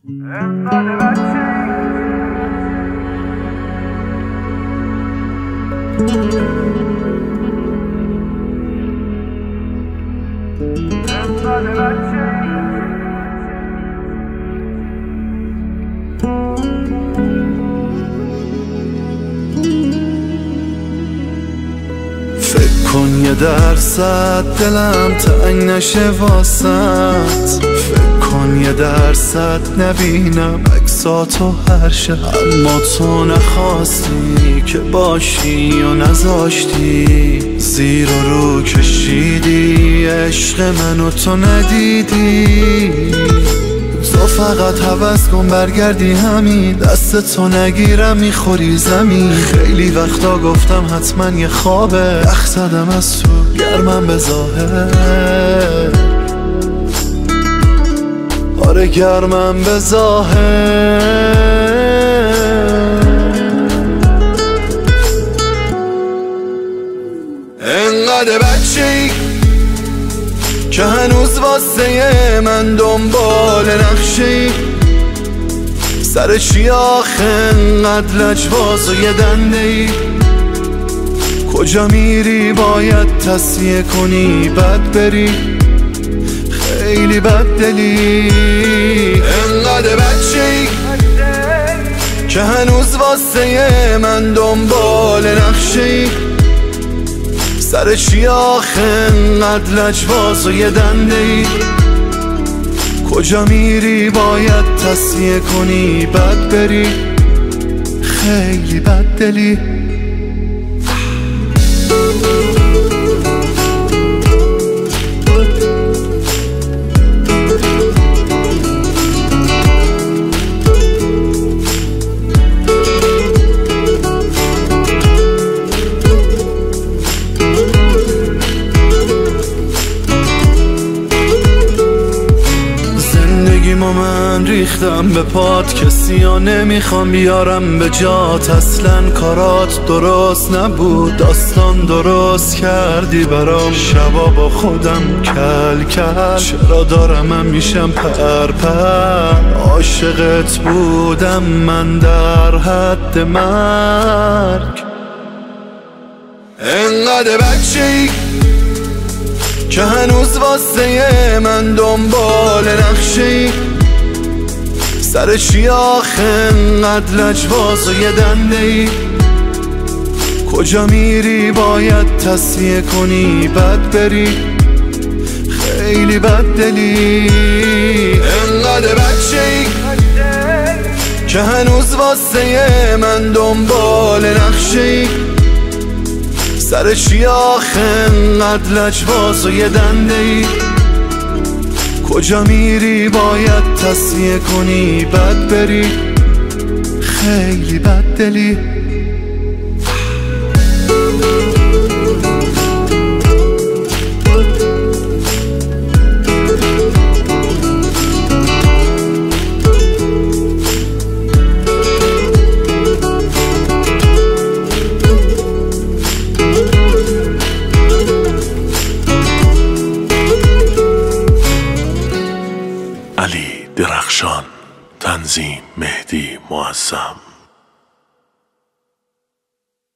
فکر کن یه درصد دلم تنگ نشه واسط، فکر کن یه درصد نبینم عکساتو هر شب، اما تو نخواستی که باشی و نذاشتی، زیر و رو کشیدی عشق منو تو ندیدی. تو فقط هوس کن برگردی همین، دست تو نگیرم میخوری زمین. خیلی وقتا گفتم حتما یه خوابه، یخ زدم از تو گرمم به ظاهر، آره گرمم به ظاهر. انقدر بچه‌ای که هنوز واسه من دنبال نقشه‌ای، سر چی آخه انقدر لجباز و یه دنده‌ای؟ کجا میری باید تصفیه کنی بد بری، خیلی بد دلی. انقدر بچه‌ای که هنوز واسه من دنبال نقشه‌ای، سر چی آخه انقدر لجباز و یه دنده‌ای؟ کجا میری باید تصفیه کنی بد بری، خیلی بد دلی. من ریختم به پات، کسی ها نمیخوام بیارم به جات. اصلا کارات درست نبود، داستان درست کردی برام. شبا با خودم کل کل، چرا دارم من میشم پر پر. عاشقت بودم من در حد مرگ. انقدر بچه‌ای که هنوز واسه من دنبال نقشه‌ای، سر چی آخه انقدر لجباز و یه دنده‌ای؟ کجا میری باید تصفیه کنی بد بری، خیلی بد دلی. انقدر بچه‌ای که هنوز واسه من دنبال نقشه‌ای، سر چی آخه انقدر لجباز و یه دنده‌ای؟ کجا میری باید تصفیه کنی بد بری، خیلی بد دلی. علی درخشان، تنظیم مهدی معظم.